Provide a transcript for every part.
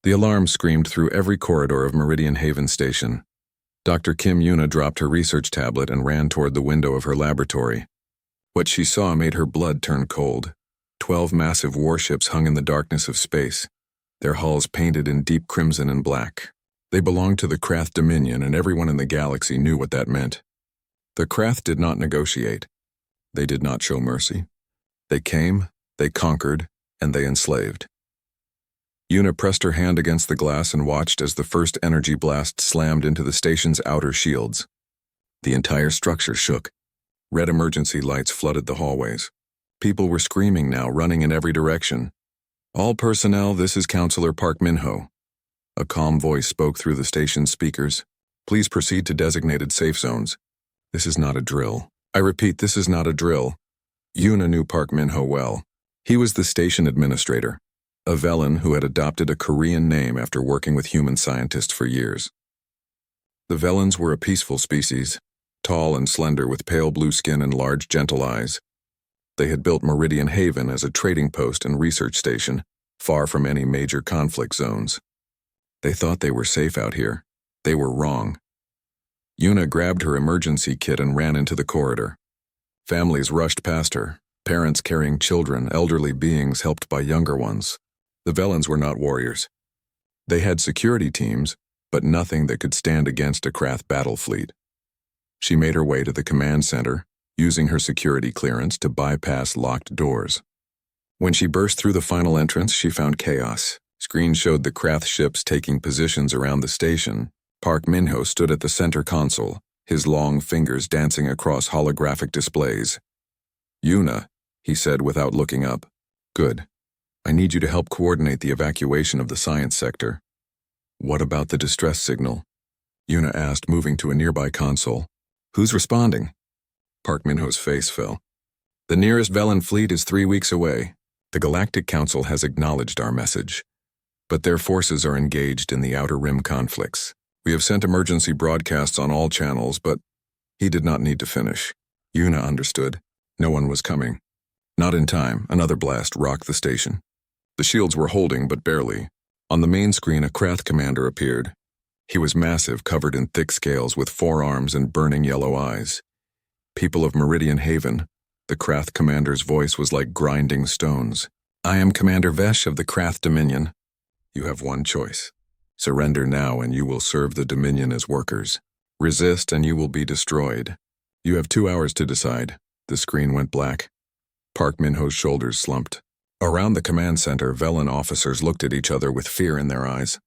The alarm screamed through every corridor of Meridian Haven Station. Dr. Kim Yuna dropped her research tablet and ran toward the window of her laboratory. What she saw made her blood turn cold. 12 massive warships hung in the darkness of space, their hulls painted in deep crimson and black. They belonged to the Krath Dominion, and everyone in the galaxy knew what that meant. The Krath did not negotiate. They did not show mercy. They came, they conquered, and they enslaved. Yuna pressed her hand against the glass and watched as the first energy blast slammed into the station's outer shields. The entire structure shook. Red emergency lights flooded the hallways. People were screaming now, running in every direction. "All personnel, this is Counselor Park Min-ho." A calm voice spoke through the station's speakers. "Please proceed to designated safe zones. This is not a drill. I repeat, this is not a drill." Yuna knew Park Min-ho well. He was the station administrator, a Velen who had adopted a Korean name after working with human scientists for years. The Velens were a peaceful species, tall and slender with pale blue skin and large, gentle eyes. They had built Meridian Haven as a trading post and research station, far from any major conflict zones. They thought they were safe out here. They were wrong. Yuna grabbed her emergency kit and ran into the corridor. Families rushed past her, parents carrying children, elderly beings helped by younger ones. The Velens were not warriors. They had security teams, but nothing that could stand against a Krath battle fleet. She made her way to the command center, using her security clearance to bypass locked doors. When she burst through the final entrance, she found chaos. Screens showed the Krath ships taking positions around the station. Park Min-ho stood at the center console, his long fingers dancing across holographic displays. "Yuna," he said without looking up. "Good. I need you to help coordinate the evacuation of the science sector." "What about the distress signal?" Yuna asked, moving to a nearby console. "Who's responding?" Park Min-ho's face fell. "The nearest Velen fleet is 3 weeks away. The Galactic Council has acknowledged our message, but their forces are engaged in the Outer Rim conflicts. We have sent emergency broadcasts on all channels, but..." He did not need to finish. Yuna understood. No one was coming. Not in time, another blast rocked the station. The shields were holding, but barely. On the main screen, a Krath commander appeared. He was massive, covered in thick scales with 4 arms and burning yellow eyes. "People of Meridian Haven," the Krath commander's voice was like grinding stones. "I am Commander Vesh of the Krath Dominion. You have one choice. Surrender now and you will serve the Dominion as workers. Resist and you will be destroyed. You have 2 hours to decide." The screen went black. Park Min-ho's shoulders slumped. Around the command center, Velen officers looked at each other with fear in their eyes.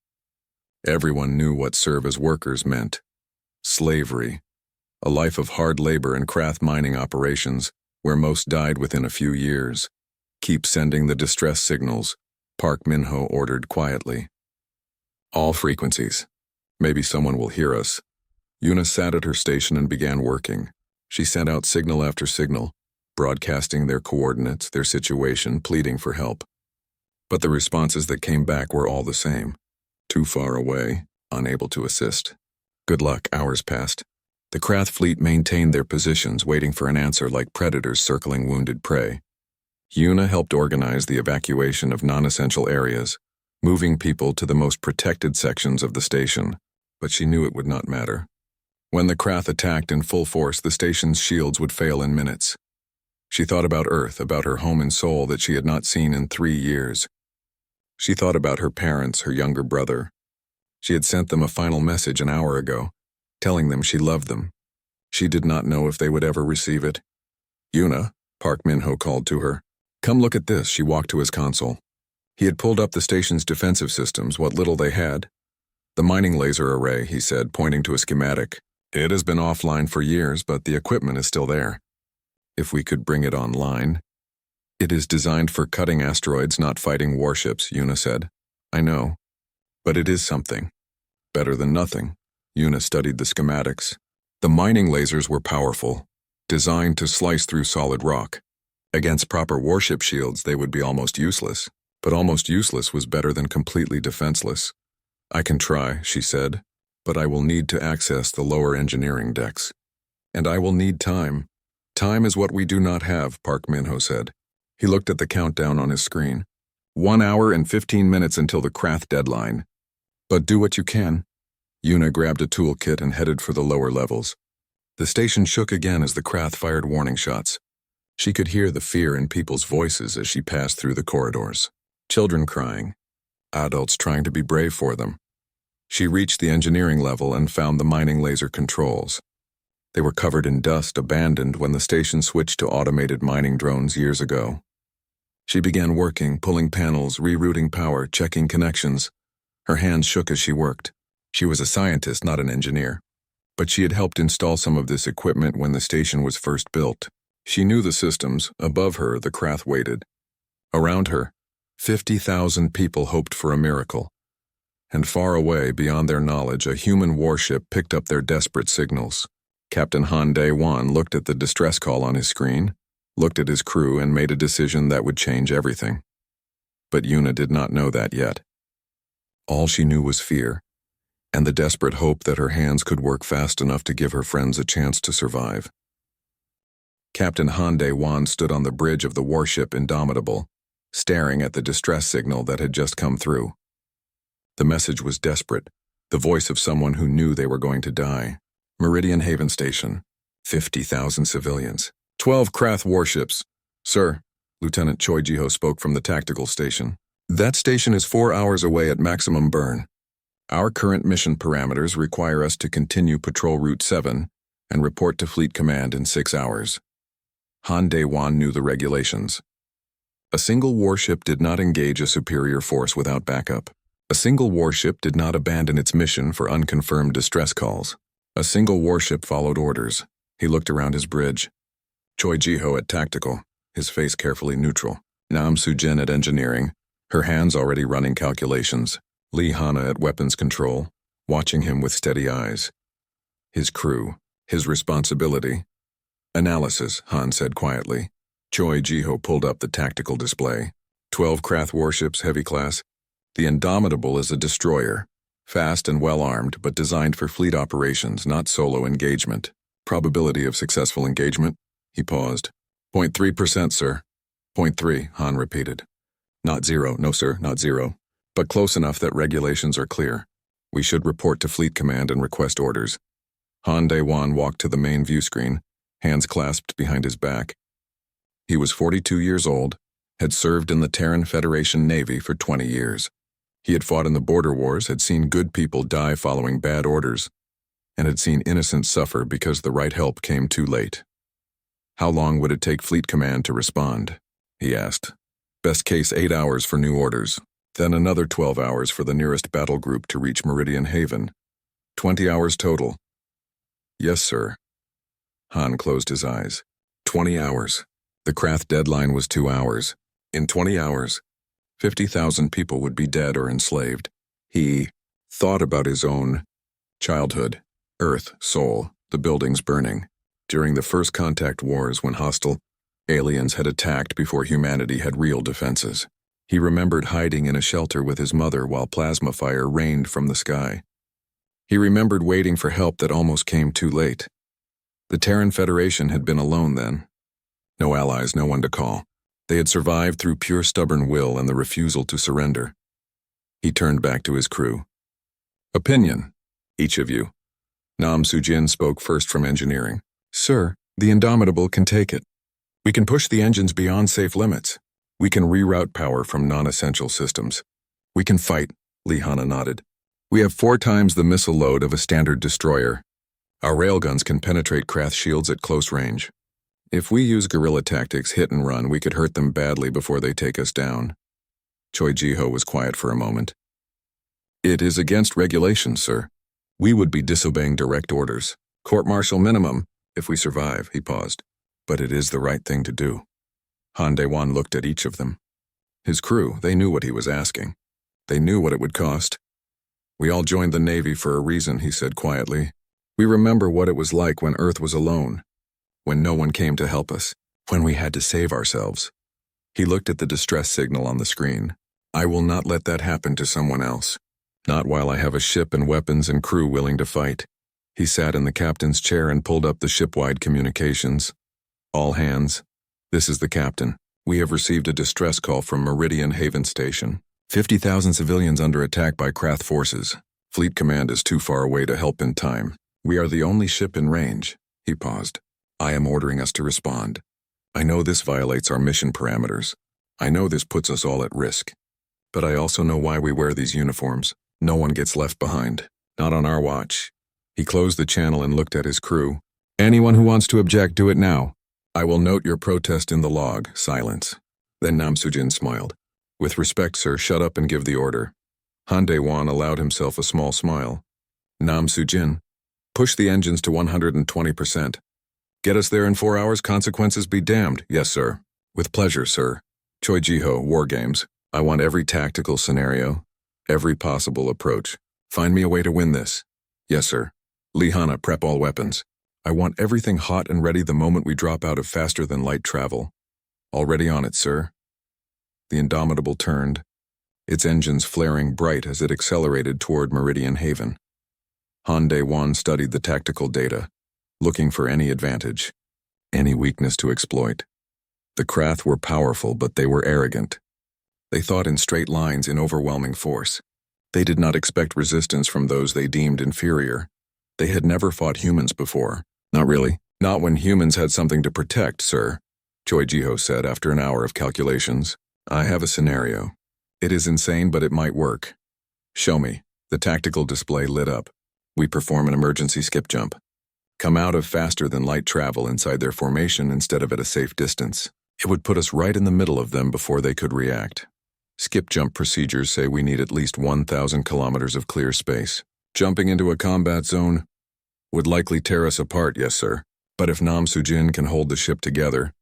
Everyone knew what serve as workers meant. Slavery. A life of hard labor in Krath mining operations, where most died within a few years. "Keep sending the distress signals," Park Min-ho ordered quietly. "All frequencies. Maybe someone will hear us." Yuna sat at her station and began working. She sent out signal after signal, broadcasting their coordinates, their situation, pleading for help. But the responses that came back were all the same. Too far away, unable to assist. Good luck. Hours passed. The Krath fleet maintained their positions, waiting for an answer like predators circling wounded prey. Yuna helped organize the evacuation of non-essential areas, moving people to the most protected sections of the station, but she knew it would not matter. When the Krath attacked in full force, the station's shields would fail in minutes. She thought about Earth, about her home and soul that she had not seen in 3 years. She thought about her parents, her younger brother. She had sent them a final message an hour ago, telling them she loved them. She did not know if they would ever receive it. "Yuna," Park Min-ho called to her. "Come look at this." She walked to his console. He had pulled up the station's defensive systems, what little they had. "The mining laser array," he said, pointing to a schematic. "It has been offline for years, but the equipment is still there. If we could bring it online." "It is designed for cutting asteroids, not fighting warships," Yuna said. "I know. But it is something. Better than nothing." Yuna studied the schematics. The mining lasers were powerful, designed to slice through solid rock. Against proper warship shields, they would be almost useless. But almost useless was better than completely defenseless. "I can try," she said, "but I will need to access the lower engineering decks. And I will need time." "Time is what we do not have," Park Min-ho said. He looked at the countdown on his screen. 1 hour and 15 minutes until the Krath deadline. But do what you can. Yuna grabbed a toolkit and headed for the lower levels. The station shook again as the Krath fired warning shots. She could hear the fear in people's voices as she passed through the corridors. Children crying, adults trying to be brave for them. She reached the engineering level and found the mining laser controls. They were covered in dust, abandoned when the station switched to automated mining drones years ago. She began working, pulling panels, rerouting power, checking connections. Her hands shook as she worked. She was a scientist, not an engineer. But she had helped install some of this equipment when the station was first built. She knew the systems. Above her, the Krath waited. Around her, 50,000 people hoped for a miracle. And far away, beyond their knowledge, a human warship picked up their desperate signals. Captain Han Dae-won looked at the distress call on his screen, looked at his crew, and made a decision that would change everything. But Yuna did not know that yet. All she knew was fear, and the desperate hope that her hands could work fast enough to give her friends a chance to survive. Captain Han Dae-won stood on the bridge of the warship Indomitable, staring at the distress signal that had just come through. The message was desperate, the voice of someone who knew they were going to die. Meridian Haven Station, 50,000 civilians. 12 Krath warships. Sir, Lieutenant Choi Ji-ho spoke from the tactical station. That station is 4 hours away at maximum burn. Our current mission parameters require us to continue Patrol Route 7 and report to Fleet Command in 6 hours. Han Dae-won knew the regulations. A single warship did not engage a superior force without backup. A single warship did not abandon its mission for unconfirmed distress calls. A single warship followed orders. He looked around his bridge. Choi Ji-ho at tactical, his face carefully neutral. Nam Soo-jin at engineering, her hands already running calculations. Lee Hana at weapons control, watching him with steady eyes. His crew, his responsibility. Analysis, Han said quietly. Choi Ji-ho pulled up the tactical display. 12 Krath warships, heavy class. The Indomitable is a destroyer. Fast and well-armed, but designed for fleet operations, not solo engagement. Probability of successful engagement? He paused. 0.3%, sir. 0.3, Han repeated. Not 0, no sir, not 0. But close enough that regulations are clear. We should report to Fleet Command and request orders. Han Dae-won walked to the main view screen, hands clasped behind his back. He was 42 years old, had served in the Terran Federation Navy for 20 years. He had fought in the border wars, had seen good people die following bad orders, and had seen innocents suffer because the right help came too late. How long would it take Fleet Command to respond? He asked. Best case 8 hours for new orders, then another 12 hours for the nearest battle group to reach Meridian Haven. 20 hours total. Yes, sir. Han closed his eyes. 20 hours. The Krath deadline was 2 hours. In 20 hours, 50,000 people would be dead or enslaved. He thought about his own childhood, Earth, Sol, the buildings burning, during the first contact wars when hostile aliens had attacked before humanity had real defenses. He remembered hiding in a shelter with his mother while plasma fire rained from the sky. He remembered waiting for help that almost came too late. The Terran Federation had been alone then. No allies, no one to call. They had survived through pure stubborn will and the refusal to surrender. He turned back to his crew. Opinion, each of you. Nam Soo-jin spoke first from engineering. Sir, the Indomitable can take it. We can push the engines beyond safe limits. We can reroute power from non-essential systems. We can fight, Lee Hana nodded. We have 4 times the missile load of a standard destroyer. Our railguns can penetrate Krath shields at close range. If we use guerrilla tactics, hit and run, we could hurt them badly before they take us down. Choi Ji-ho was quiet for a moment. It is against regulations, sir. We would be disobeying direct orders. Court-martial minimum, if we survive, he paused. But it is the right thing to do. Han Dae-won looked at each of them. His crew, they knew what he was asking. They knew what it would cost. We all joined the Navy for a reason, he said quietly. We remember what it was like when Earth was alone, when no one came to help us, when we had to save ourselves. He looked at the distress signal on the screen. I will not let that happen to someone else. Not while I have a ship and weapons and crew willing to fight. He sat in the captain's chair and pulled up the ship-wide communications. All hands. This is the captain. We have received a distress call from Meridian Haven Station. 50,000 civilians under attack by Krath forces. Fleet Command is too far away to help in time. We are the only ship in range." He paused. "I am ordering us to respond. I know this violates our mission parameters. I know this puts us all at risk. But I also know why we wear these uniforms. No one gets left behind. Not on our watch." He closed the channel and looked at his crew. "Anyone who wants to object, do it now. I will note your protest in the log." Silence. Then Nam Sujin smiled. "With respect, sir, shut up and give the order." Han Dae-won allowed himself a small smile. "Nam Sujin, push the engines to 120%. Get us there in 4 hours, consequences be damned." "Yes, sir." "With pleasure, sir." Choi Ji-ho, War Games. "I want every tactical scenario, every possible approach. Find me a way to win this." "Yes, sir." Lee Hana, prep all weapons. "I want everything hot and ready the moment we drop out of faster-than-light travel." "Already on it, sir." The Indomitable turned, its engines flaring bright as it accelerated toward Meridian Haven. Han Dae-won studied the tactical data, looking for any advantage, any weakness to exploit. The Krath were powerful, but they were arrogant. They thought in straight lines in overwhelming force. They did not expect resistance from those they deemed inferior. They had never fought humans before. "Not really. Not when humans had something to protect, sir," Choi Ji-ho said after an hour of calculations. "I have a scenario. It is insane, but it might work." "Show me." The tactical display lit up. "We perform an emergency skip jump. Come out of faster-than-light travel inside their formation instead of at a safe distance. It would put us right in the middle of them before they could react. Skip jump procedures say we need at least 1,000 kilometers of clear space. Jumping into a combat zone would likely tear us apart, yes, sir. But if Nam Sujin can hold the ship together,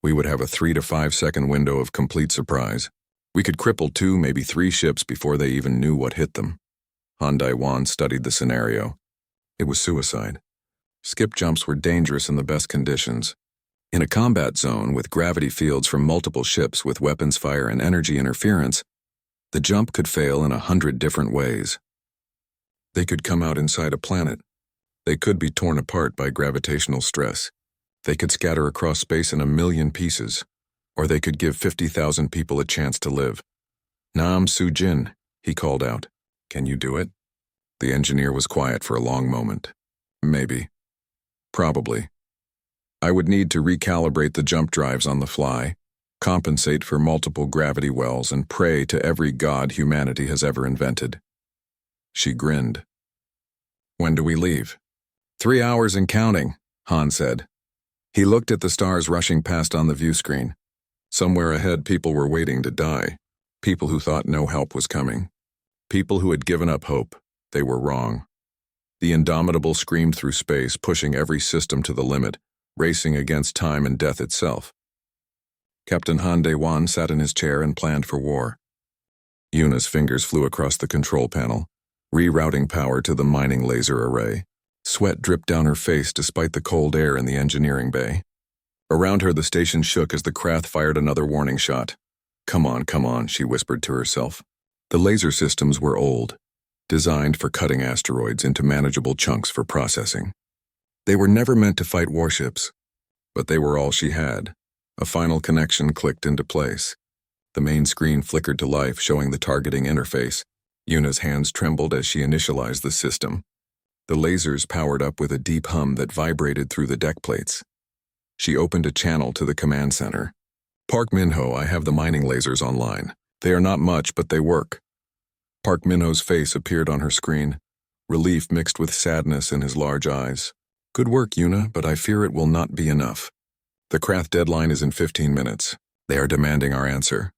we would have a 3 to 5 second window of complete surprise. We could cripple 2, maybe 3 ships before they even knew what hit them." Han Dae-won studied the scenario. It was suicide. Skip jumps were dangerous in the best conditions. In a combat zone with gravity fields from multiple ships with weapons fire and energy interference, the jump could fail in 100 different ways. They could come out inside a planet. They could be torn apart by gravitational stress. They could scatter across space in 1,000,000 pieces, or they could give 50,000 people a chance to live. "Nam Sujin," he called out. "Can you do it?" The engineer was quiet for a long moment. "Maybe. Probably. I would need to recalibrate the jump drives on the fly, compensate for multiple gravity wells, and pray to every god humanity has ever invented." She grinned. "When do we leave?" 3 hours and counting," Han said. He looked at the stars rushing past on the view screen. Somewhere ahead, people were waiting to die. People who thought no help was coming. People who had given up hope. They were wrong. The Indomitable screamed through space, pushing every system to the limit, racing against time and death itself. Captain Han Dae-won sat in his chair and planned for war. Yuna's fingers flew across the control panel, rerouting power to the mining laser array. Sweat dripped down her face despite the cold air in the engineering bay. Around her, the station shook as the Krath fired another warning shot. Come on," she whispered to herself. The laser systems were old, designed for cutting asteroids into manageable chunks for processing. They were never meant to fight warships, but they were all she had. A final connection clicked into place. The main screen flickered to life, showing the targeting interface. Yuna's hands trembled as she initialized the system. The lasers powered up with a deep hum that vibrated through the deck plates. She opened a channel to the command center. "Park Min-ho, I have the mining lasers online. They are not much, but they work." Park Min-ho's face appeared on her screen, relief mixed with sadness in his large eyes. "Good work, Yuna, but I fear it will not be enough. The Krath deadline is in 15 minutes. They are demanding our answer."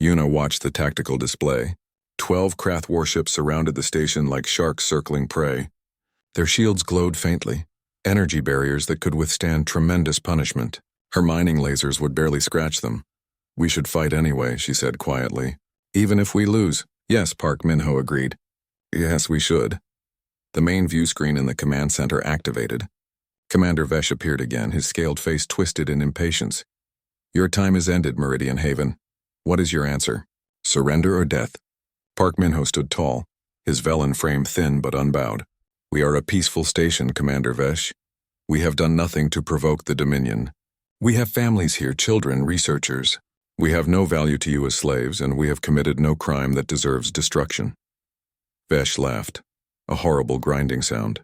Yuna watched the tactical display. 12 Krath warships surrounded the station like sharks circling prey. Their shields glowed faintly, energy barriers that could withstand tremendous punishment. Her mining lasers would barely scratch them. "We should fight anyway," she said quietly. "Even if we lose." "Yes," Park Min-ho agreed. "Yes, we should." The main view screen in the command center activated. Commander Vesh appeared again, his scaled face twisted in impatience. "Your time is ended, Meridian Haven. What is your answer? Surrender or death?" Park Min-ho stood tall, his vellon frame thin but unbowed. "We are a peaceful station, Commander Vesh. We have done nothing to provoke the Dominion. We have families here, children, researchers. We have no value to you as slaves, and we have committed no crime that deserves destruction. Vesh laughed, a horrible grinding sound.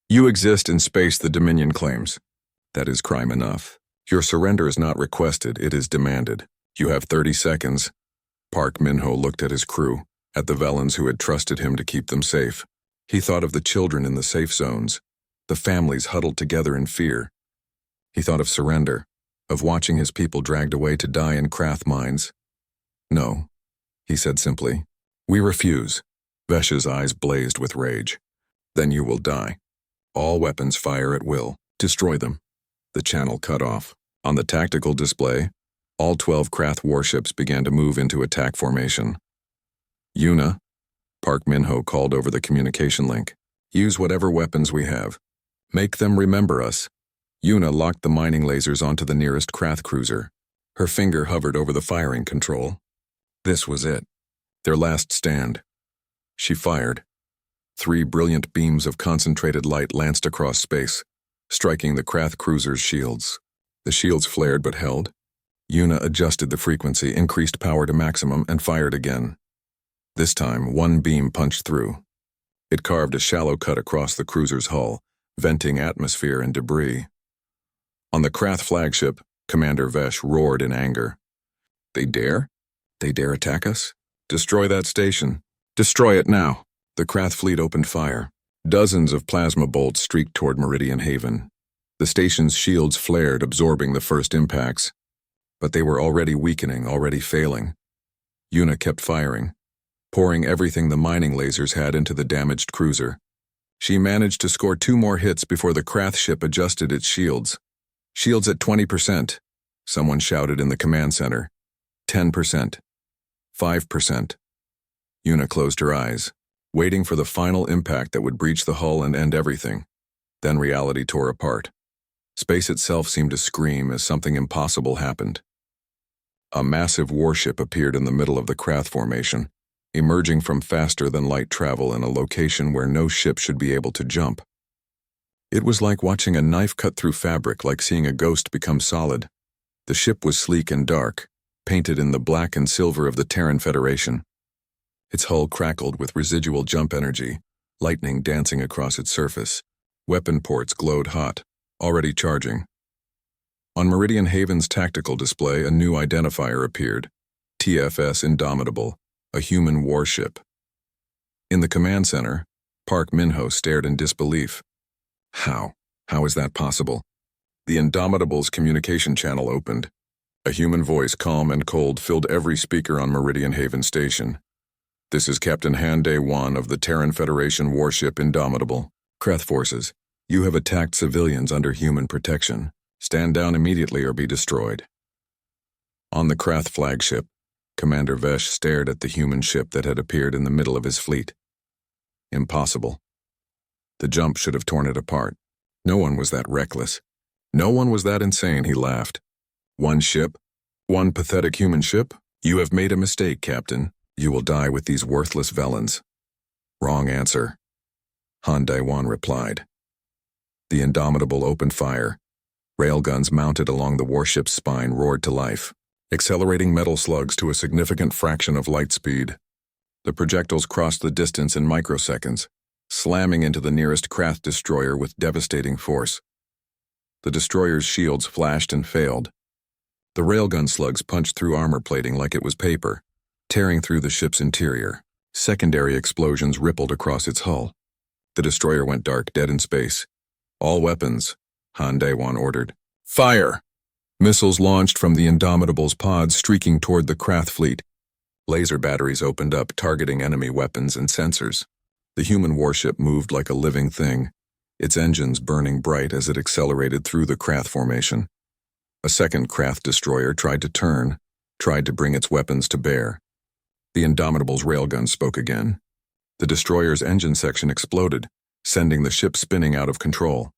You exist in space, the Dominion claims. That is crime enough. Your surrender is not requested, it is demanded. You have 30 seconds. Park Min-ho looked at his crew, at the Velans who had trusted him to keep them safe. He thought of the children in the safe zones, the families huddled together in fear. He thought of surrender, of watching his people dragged away to die in Krath mines. No, he said simply. We refuse. Vesh's eyes blazed with rage. Then you will die. All weapons fire at will. Destroy them. The channel cut off. On the tactical display, all 12 Krath warships began to move into attack formation. Yuna, Park Min-ho called over the communication link. Use whatever weapons we have. Make them remember us. Yuna locked the mining lasers onto the nearest Krath cruiser. Her finger hovered over the firing control. This was it. Their last stand. She fired. 3 brilliant beams of concentrated light lanced across space, striking the Krath cruiser's shields. The shields flared but held. Yuna adjusted the frequency, increased power to maximum, and fired again. This time, one beam punched through. It carved a shallow cut across the cruiser's hull, venting atmosphere and debris. On the Krath flagship, Commander Vesh roared in anger. They dare? They dare attack us? Destroy that station. Destroy it now. The Krath fleet opened fire. Dozens of plasma bolts streaked toward Meridian Haven. The station's shields flared, absorbing the first impacts. But they were already weakening, already failing. Yuna kept firing, pouring everything the mining lasers had into the damaged cruiser. She managed to score 2 more hits before the Krath ship adjusted its shields. Shields at 20%. Someone shouted in the command center. 10%. 5%. Yuna closed her eyes, waiting for the final impact that would breach the hull and end everything. Then reality tore apart. Space itself seemed to scream as something impossible happened. A massive warship appeared in the middle of the Krath formation, emerging from faster-than-light travel in a location where no ship should be able to jump. It was like watching a knife cut through fabric, like seeing a ghost become solid. The ship was sleek and dark, painted in the black and silver of the Terran Federation. Its hull crackled with residual jump energy, lightning dancing across its surface. Weapon ports glowed hot, already charging. On Meridian Haven's tactical display, a new identifier appeared. TFS Indomitable, a human warship. In the command center, Park Min-ho stared in disbelief. How? How is that possible? The Indomitable's communication channel opened. A human voice, calm and cold, filled every speaker on Meridian Haven Station. This is Captain Han Dae-won of the Terran Federation warship Indomitable. Krath forces, you have attacked civilians under human protection. Stand down immediately or be destroyed. On the Krath flagship, Commander Vesh stared at the human ship that had appeared in the middle of his fleet. Impossible. The jump should have torn it apart. No one was that reckless. No one was that insane, he laughed. One ship? One pathetic human ship? You have made a mistake, Captain. You will die with these worthless Velans. Wrong answer. Han Dae-won replied. The Indomitable opened fire. Railguns mounted along the warship's spine roared to life, accelerating metal slugs to a significant fraction of light speed. The projectiles crossed the distance in microseconds, slamming into the nearest Krath destroyer with devastating force. The destroyer's shields flashed and failed. The railgun slugs punched through armor plating like it was paper, tearing through the ship's interior. Secondary explosions rippled across its hull. The destroyer went dark, dead in space. All weapons, Han Dae-won ordered. Fire! Missiles launched from the Indomitable's pods, streaking toward the Krath fleet. Laser batteries opened up, targeting enemy weapons and sensors. The human warship moved like a living thing, its engines burning bright as it accelerated through the Krath formation. A second Krath destroyer tried to turn, tried to bring its weapons to bear. The Indomitable's railgun spoke again. The destroyer's engine section exploded, sending the ship spinning out of control.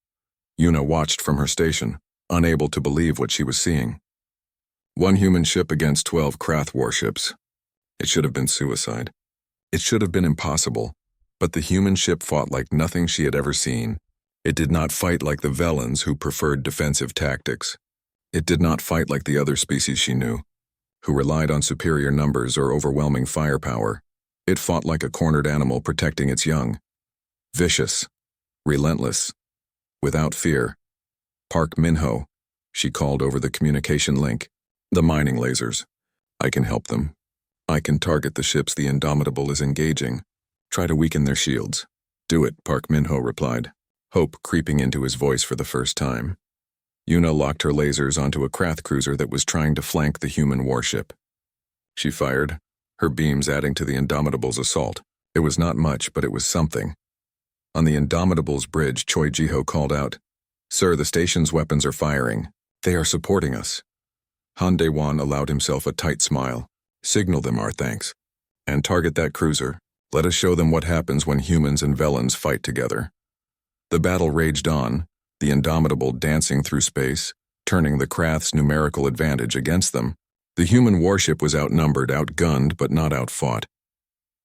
Yuna watched from her station, unable to believe what she was seeing. One human ship against 12 Krath warships. It should have been suicide. It should have been impossible. But the human ship fought like nothing she had ever seen. It did not fight like the Velans, who preferred defensive tactics. It did not fight like the other species she knew, who relied on superior numbers or overwhelming firepower. It fought like a cornered animal protecting its young. Vicious. Relentless. Without fear. Park Min-ho, she called over the communication link. The mining lasers. I can help them. I can target the ships the Indomitable is engaging. Try to weaken their shields. Do it, Park Min-ho replied, hope creeping into his voice for the first time. Yuna locked her lasers onto a Krath cruiser that was trying to flank the human warship. She fired, her beams adding to the Indomitable's assault. It was not much, but it was something. On the Indomitable's bridge, Choi Ji-ho called out, Sir, the station's weapons are firing. They are supporting us. Han Dae-won allowed himself a tight smile. Signal them our thanks. And target that cruiser. Let us show them what happens when humans and Velans fight together. The battle raged on, the Indomitable dancing through space, turning the Krath's numerical advantage against them. The human warship was outnumbered, outgunned, but not outfought.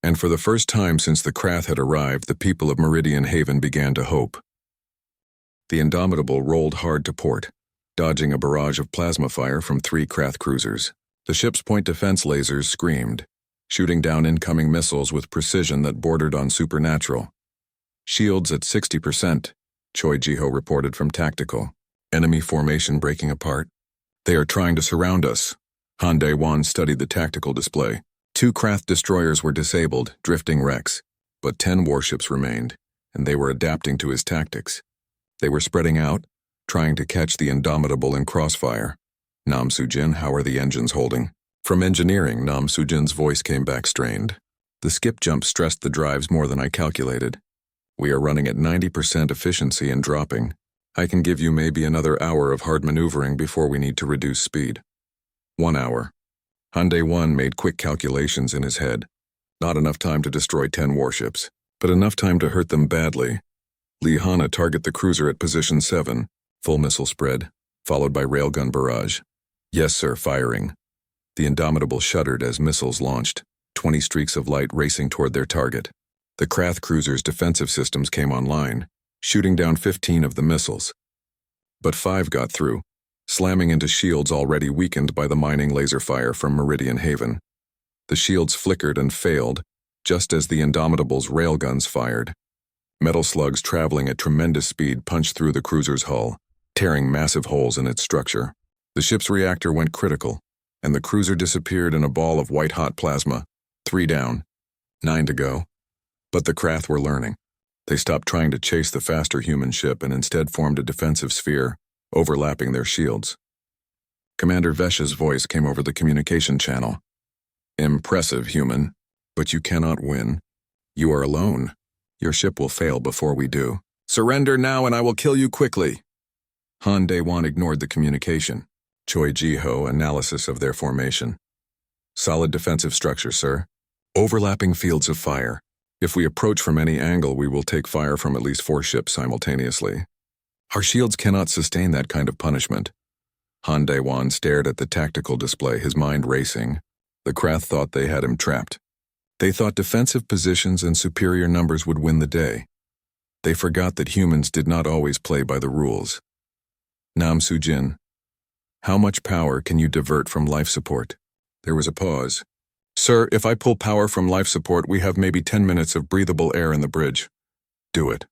And for the first time since the Krath had arrived, the people of Meridian Haven began to hope. The Indomitable rolled hard to port, dodging a barrage of plasma fire from 3 Krath cruisers. The ship's point defense lasers screamed, shooting down incoming missiles with precision that bordered on supernatural. Shields at 60%, Choi Ji-ho reported from Tactical. Enemy formation breaking apart. They are trying to surround us. Han Dae-won studied the tactical display. 2 Krath destroyers were disabled, drifting wrecks, but 10 warships remained, and they were adapting to his tactics. They were spreading out, trying to catch the Indomitable in crossfire. Nam Soo-jin, how are the engines holding? From engineering, Nam Soo-jin's voice came back strained. The skip jump stressed the drives more than I calculated. We are running at 90% efficiency and dropping. I can give you maybe another hour of hard maneuvering before we need to reduce speed. 1 hour. Han Dae-won made quick calculations in his head. Not enough time to destroy 10 warships, but enough time to hurt them badly. Lee Hana target the cruiser at position 7, full missile spread, followed by railgun barrage. Yes, sir, firing. The Indomitable shuddered as missiles launched, 20 streaks of light racing toward their target. The Krath cruiser's defensive systems came online, shooting down 15 of the missiles. But 5 got through, slamming into shields already weakened by the mining laser fire from Meridian Haven. The shields flickered and failed, just as the Indomitable's railguns fired. Metal slugs traveling at tremendous speed punched through the cruiser's hull, tearing massive holes in its structure. The ship's reactor went critical, and the cruiser disappeared in a ball of white-hot plasma. 3 down, 9 to go. But the Krath were learning. They stopped trying to chase the faster human ship and instead formed a defensive sphere, overlapping their shields. Commander Vesh's voice came over the communication channel. Impressive, human, but you cannot win. You are alone. Your ship will fail before we do. Surrender now and I will kill you quickly. Han Dae-won ignored the communication. Choi Ji-ho analysis of their formation. Solid defensive structure, sir. Overlapping fields of fire. If we approach from any angle, we will take fire from at least 4 ships simultaneously. Our shields cannot sustain that kind of punishment. Han Dae-won stared at the tactical display, his mind racing. The Krath thought they had him trapped. They thought defensive positions and superior numbers would win the day. They forgot that humans did not always play by the rules. Nam Soo-jin, how much power can you divert from life support? There was a pause. Sir, if I pull power from life support, we have maybe 10 minutes of breathable air in the bridge. Do it.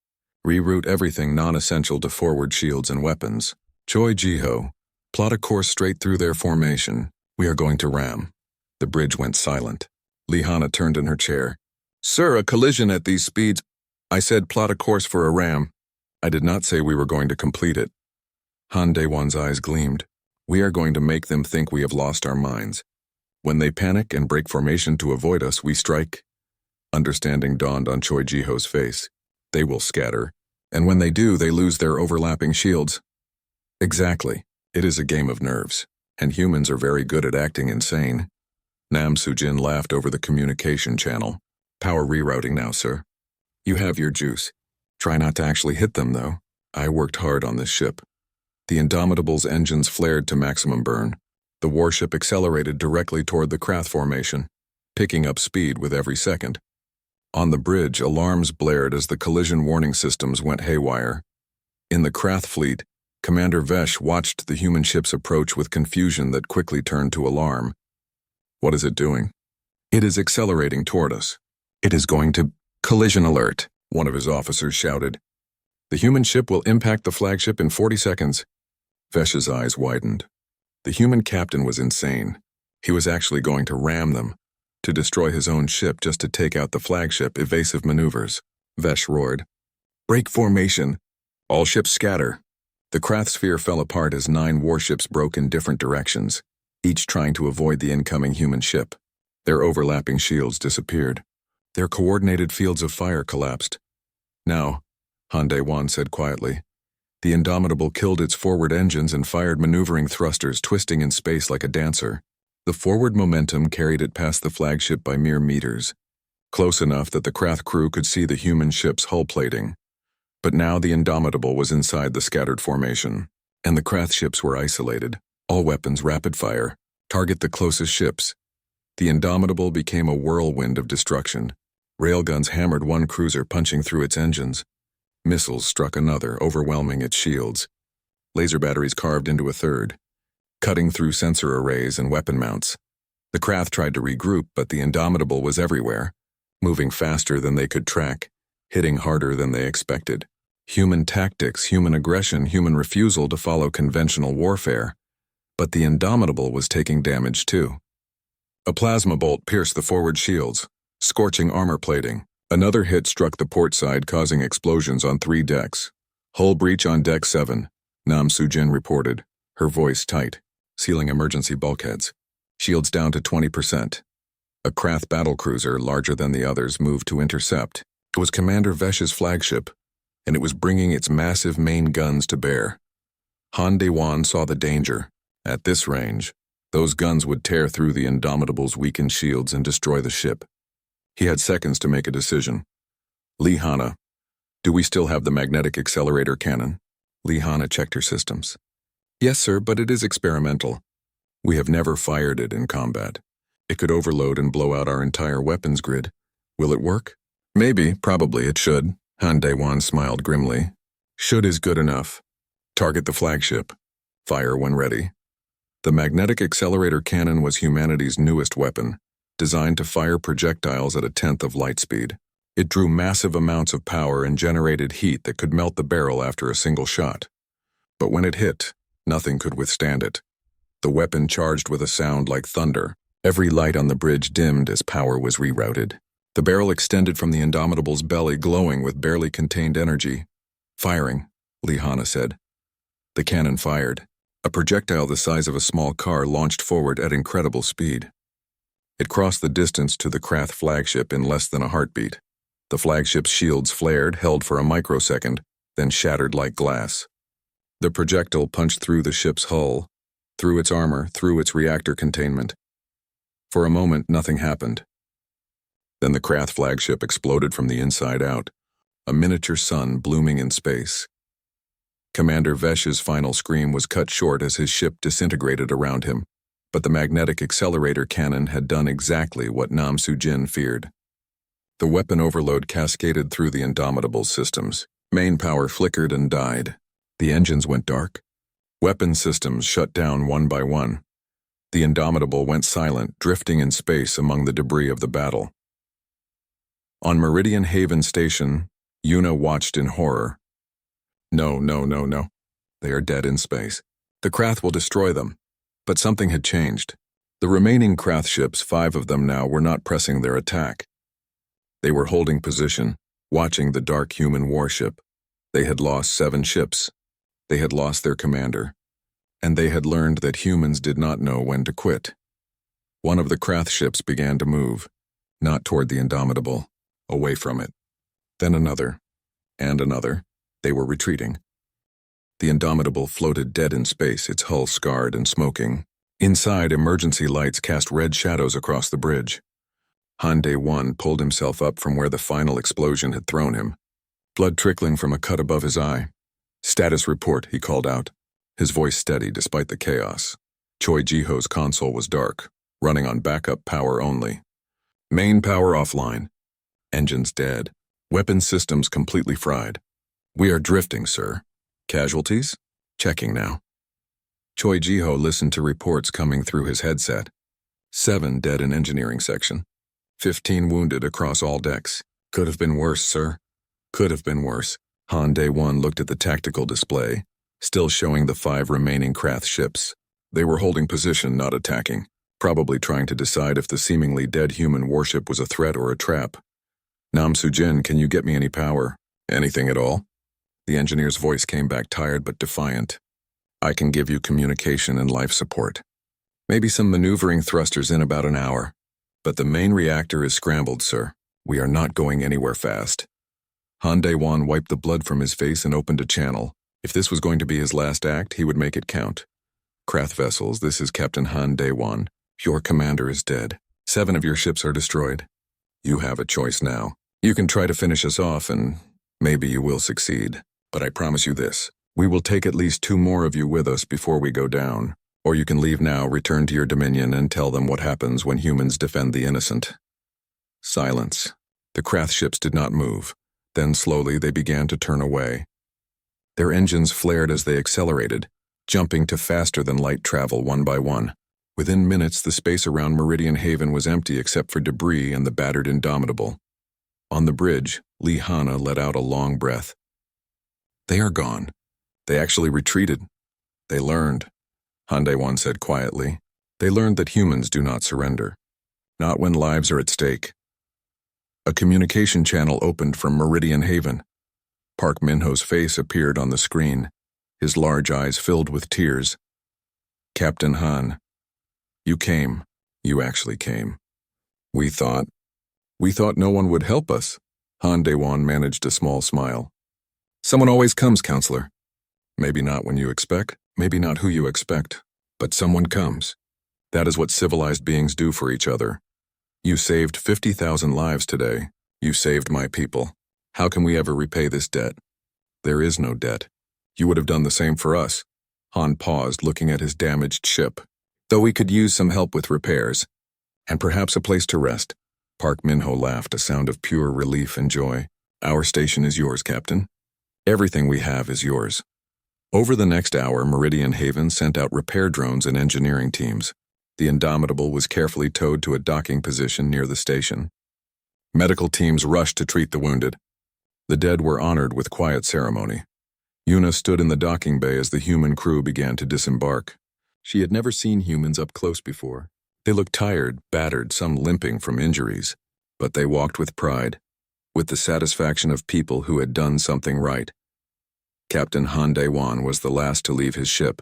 Reroute everything non-essential to forward shields and weapons. Choi Ji-ho, plot a course straight through their formation. We are going to ram. The bridge went silent. Lee Hana turned in her chair. Sir, a collision at these speeds. I said plot a course for a ram. I did not say we were going to complete it. Han Dae-won's eyes gleamed. We are going to make them think we have lost our minds. When they panic and break formation to avoid us, we strike. Understanding dawned on Choi Ji-ho's face. They will scatter, and when they do, they lose their overlapping shields. Exactly. It is a game of nerves, and humans are very good at acting insane. Nam Soo-jin laughed over the communication channel. Power rerouting now, sir. You have your juice. Try not to actually hit them, though. I worked hard on this ship. The Indomitable's engines flared to maximum burn. The warship accelerated directly toward the Krath formation, picking up speed with every second. On the bridge, alarms blared as the collision warning systems went haywire. In the Krath fleet, Commander Vesh watched the human ship's approach with confusion that quickly turned to alarm. What is it doing? It is accelerating toward us. It is going to collision alert, one of his officers shouted. The human ship will impact the flagship in 40 seconds. Vesh's eyes widened. The human captain was insane. He was actually going to ram them, to destroy his own ship just to take out the flagship. Evasive maneuvers. Vesh roared. Break formation. All ships scatter. The Krathsphere fell apart as 9 warships broke in different directions, each trying to avoid the incoming human ship. Their overlapping shields disappeared. Their coordinated fields of fire collapsed. Now, Han De-wan said quietly, the Indomitable killed its forward engines and fired maneuvering thrusters twisting in space like a dancer. The forward momentum carried it past the flagship by mere meters, close enough that the Krath crew could see the human ship's hull plating. But now the Indomitable was inside the scattered formation, and the Krath ships were isolated. All weapons rapid fire. Target the closest ships. The Indomitable became a whirlwind of destruction. Railguns hammered one cruiser, punching through its engines. Missiles struck another, overwhelming its shields. Laser batteries carved into a third, cutting through sensor arrays and weapon mounts. The Krath tried to regroup, but the Indomitable was everywhere, moving faster than they could track, hitting harder than they expected. Human tactics, human aggression, human refusal to follow conventional warfare. But the Indomitable was taking damage too. A plasma bolt pierced the forward shields, scorching armor plating. Another hit struck the port side, causing explosions on 3 decks. Hull breach on Deck 7, Nam Soo-jin reported, her voice tight, sealing emergency bulkheads. Shields down to 20%. A Krath battlecruiser, larger than the others, moved to intercept. It was Commander Vesh's flagship, and it was bringing its massive main guns to bear. Han De-wan saw the danger. At this range, those guns would tear through the Indomitable's weakened shields and destroy the ship. He had seconds to make a decision. Lee Hana, do we still have the magnetic accelerator cannon? Lee Hana checked her systems. Yes, sir, but it is experimental. We have never fired it in combat. It could overload and blow out our entire weapons grid. Will it work? Maybe, probably it should. Han De-wan smiled grimly. Should is good enough. Target the flagship. Fire when ready. The magnetic accelerator cannon was humanity's newest weapon, designed to fire projectiles at 1/10 of light speed. It drew massive amounts of power and generated heat that could melt the barrel after a single shot. But when it hit, nothing could withstand it. The weapon charged with a sound like thunder. Every light on the bridge dimmed as power was rerouted. The barrel extended from the Indomitable's belly, glowing with barely contained energy. Firing, Lee Hana said. The cannon fired. A projectile the size of a small car launched forward at incredible speed. It crossed the distance to the Krath flagship in less than a heartbeat. The flagship's shields flared, held for a microsecond, then shattered like glass. The projectile punched through the ship's hull, through its armor, through its reactor containment. For a moment, nothing happened. Then the Krath flagship exploded from the inside out, a miniature sun blooming in space. Commander Vesh's final scream was cut short as his ship disintegrated around him, but the magnetic accelerator cannon had done exactly what Nam Soo-jin feared. The weapon overload cascaded through the Indomitable's systems. Main power flickered and died. The engines went dark. Weapon systems shut down one by one. The Indomitable went silent, drifting in space among the debris of the battle. On Meridian Haven Station, Yuna watched in horror. No. They are dead in space. The Krath will destroy them. But something had changed. The remaining Krath ships, 5 of them now, were not pressing their attack. They were holding position, watching the dark human warship. They had lost 7 ships. They had lost their commander. And they had learned that humans did not know when to quit. One of the Krath ships began to move, not toward the Indomitable, away from it. Then another, and another. They were retreating. The Indomitable floated dead in space, its hull scarred and smoking. Inside, emergency lights cast red shadows across the bridge. Han De-wan pulled himself up from where the final explosion had thrown him, blood trickling from a cut above his eye. Status report, he called out, his voice steady despite the chaos. Choi Ji-ho's console was dark, running on backup power only. Main power offline. Engines dead. Weapon systems completely fried. We are drifting, sir. Casualties? Checking now. Choi Ji-ho listened to reports coming through his headset. 7 dead in engineering section. 15 wounded across all decks. Could have been worse, sir. Could have been worse. Han Day-1 looked at the tactical display, still showing the 5 remaining Krath ships. They were holding position, not attacking, probably trying to decide if the seemingly dead human warship was a threat or a trap. Nam Sujin, can you get me any power? Anything at all? The engineer's voice came back tired but defiant. I can give you communication and life support. Maybe some maneuvering thrusters in about an hour. But the main reactor is scrambled, sir. We are not going anywhere fast. Han Day-1 wiped the blood from his face and opened a channel. If this was going to be his last act, he would make it count. Krath vessels, this is Captain Han Day-1. Your commander is dead. 7 of your ships are destroyed. You have a choice now. You can try to finish us off, and maybe you will succeed. But I promise you this. We will take at least 2 more of you with us before we go down. Or you can leave now, return to your dominion, and tell them what happens when humans defend the innocent. Silence. The Krath ships did not move. Then slowly they began to turn away. Their engines flared as they accelerated, jumping to faster than light travel one by one. Within minutes, the space around Meridian Haven was empty except for debris and the battered Indomitable. On the bridge, Lee Hanna let out a long breath. They are gone. They actually retreated. They learned, Han Day-1 said quietly. They learned that humans do not surrender. Not when lives are at stake. A communication channel opened from Meridian Haven. Park Min-ho's face appeared on the screen, his large eyes filled with tears. Captain Han, you came. You actually came. We thought no one would help us. Han Day-1 managed a small smile. Someone always comes, counselor. Maybe not when you expect, maybe not who you expect, but someone comes. That is what civilized beings do for each other. You saved 50,000 lives today. You saved my people. How can we ever repay this debt? There is no debt. You would have done the same for us. Han paused, looking at his damaged ship. Though we could use some help with repairs. And perhaps a place to rest. Park Min-ho laughed, a sound of pure relief and joy. Our station is yours, Captain. Everything we have is yours. Over the next hour, Meridian Haven sent out repair drones and engineering teams. The Indomitable was carefully towed to a docking position near the station. Medical teams rushed to treat the wounded. The dead were honored with quiet ceremony. Yuna stood in the docking bay as the human crew began to disembark. She had never seen humans up close before. They looked tired, battered, some limping from injuries. But they walked with pride, with the satisfaction of people who had done something right. Captain Han Day-1 was the last to leave his ship.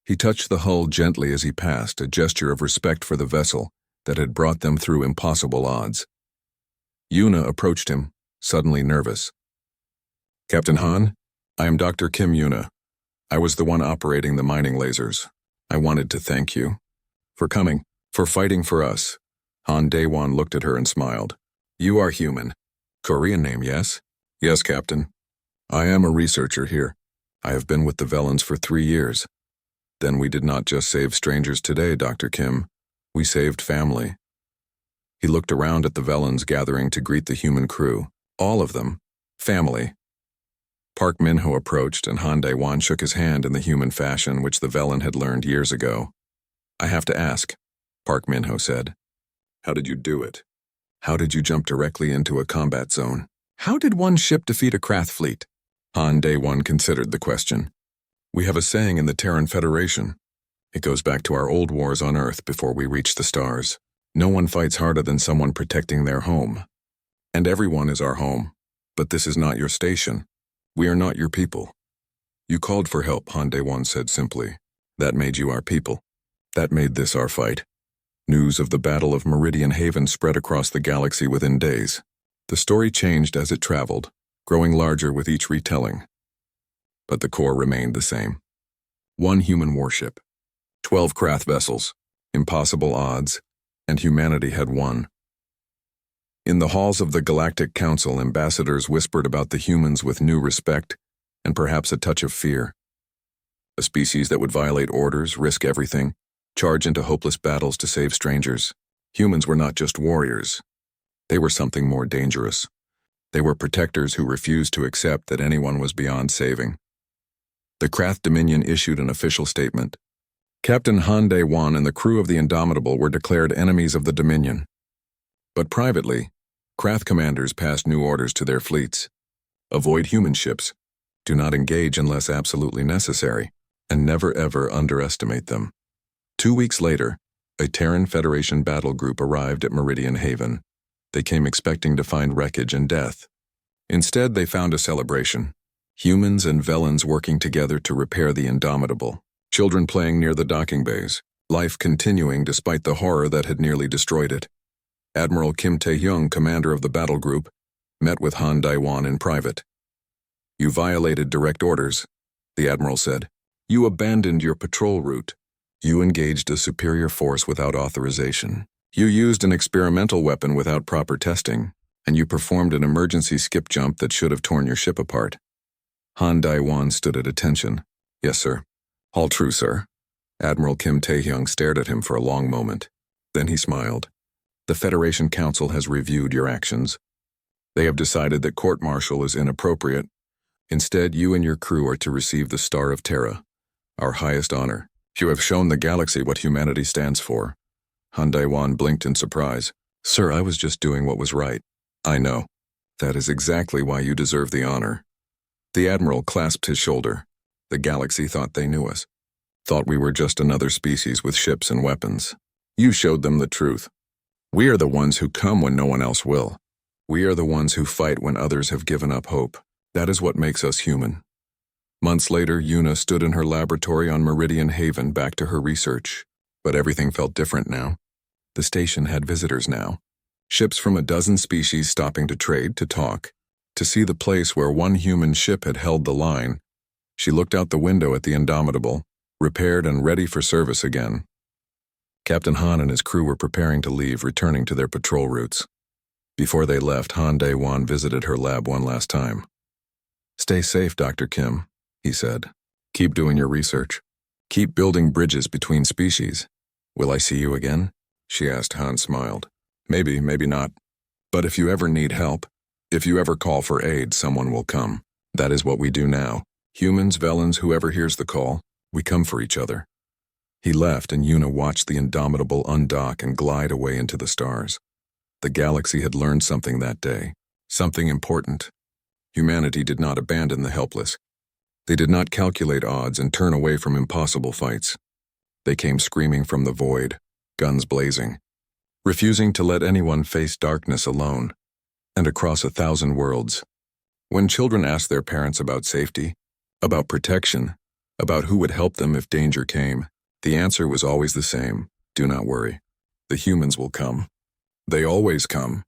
He touched the hull gently as he passed, a gesture of respect for the vessel that had brought them through impossible odds. Yuna approached him, suddenly nervous. Captain Han, I am Dr. Kim Yuna. I was the one operating the mining lasers. I wanted to thank you. For coming, for fighting for us. Han Day-1 looked at her and smiled. You are human. Korean name, yes? Yes, Captain. I am a researcher here. I have been with the Velans for 3 years. Then we did not just save strangers today, Dr. Kim. We saved family. He looked around at the Velans gathering to greet the human crew. All of them. Family. Park Min-ho approached, and Han Day-1 shook his hand in the human fashion which the Velan had learned years ago. I have to ask, Park Min-ho said. How did you do it? How did you jump directly into a combat zone? How did one ship defeat a Krath fleet? Han Day-1 considered the question. We have a saying in the Terran Federation. It goes back to our old wars on Earth before we reached the stars. No one fights harder than someone protecting their home. And everyone is our home. But this is not your station. We are not your people. You called for help, Han Day-1 said simply. That made you our people. That made this our fight. News of the Battle of Meridian Haven spread across the galaxy within days. The story changed as it traveled, growing larger with each retelling. But the core remained the same. 1 human warship, 12 Krath vessels, impossible odds, and humanity had won. In the halls of the Galactic Council, ambassadors whispered about the humans with new respect and perhaps a touch of fear. A species that would violate orders, risk everything, charge into hopeless battles to save strangers. Humans were not just warriors. They were something more dangerous. They were protectors who refused to accept that anyone was beyond saving. The Krath Dominion issued an official statement. Captain Han Dae-won and the crew of the Indomitable were declared enemies of the Dominion. But privately, craft commanders passed new orders to their fleets. Avoid human ships, do not engage unless absolutely necessary, and never ever underestimate them. 2 weeks later, a Terran Federation battle group arrived at Meridian Haven. They came expecting to find wreckage and death. Instead, they found a celebration. Humans and Velans working together to repair the Indomitable. Children playing near the docking bays. Life continuing despite the horror that had nearly destroyed it. Admiral Kim Tae-hyung, commander of the battle group, met with Han Dae-won in private. "You violated direct orders," the admiral said. "You abandoned your patrol route. You engaged a superior force without authorization. You used an experimental weapon without proper testing, and you performed an emergency skip jump that should have torn your ship apart." Han Dae-won stood at attention. "Yes, sir. All true, sir." Admiral Kim Tae-hyung stared at him for a long moment. Then he smiled. "The Federation Council has reviewed your actions. They have decided that court-martial is inappropriate. Instead, you and your crew are to receive the Star of Terra, our highest honor. You have shown the galaxy what humanity stands for." Han Dae-won blinked in surprise. "Sir, I was just doing what was right." "I know. That is exactly why you deserve the honor." The admiral clasped his shoulder. "The galaxy thought they knew us. Thought we were just another species with ships and weapons. You showed them the truth. We are the ones who come when no one else will. We are the ones who fight when others have given up hope. That is what makes us human." Months later, Yuna stood in her laboratory on Meridian Haven back to her research. But everything felt different now. The station had visitors now. Ships from a dozen species stopping to trade, to talk, to see the place where one human ship had held the line. She looked out the window at the Indomitable, repaired and ready for service again. Captain Han and his crew were preparing to leave, returning to their patrol routes. Before they left, Han Dae-won visited her lab one last time. "Stay safe, Dr. Kim," he said. "Keep doing your research. Keep building bridges between species." "Will I see you again?" she asked. Han smiled. "Maybe, maybe not. But if you ever need help, if you ever call for aid, someone will come. That is what we do now. Humans, Velans, whoever hears the call, we come for each other." He left, and Yuna watched the Indomitable undock and glide away into the stars. The galaxy had learned something that day, something important. Humanity did not abandon the helpless. They did not calculate odds and turn away from impossible fights. They came screaming from the void, guns blazing, refusing to let anyone face darkness alone, and across 1,000 worlds. When children asked their parents about safety, about protection, about who would help them if danger came, the answer was always the same: do not worry. The humans will come. They always come.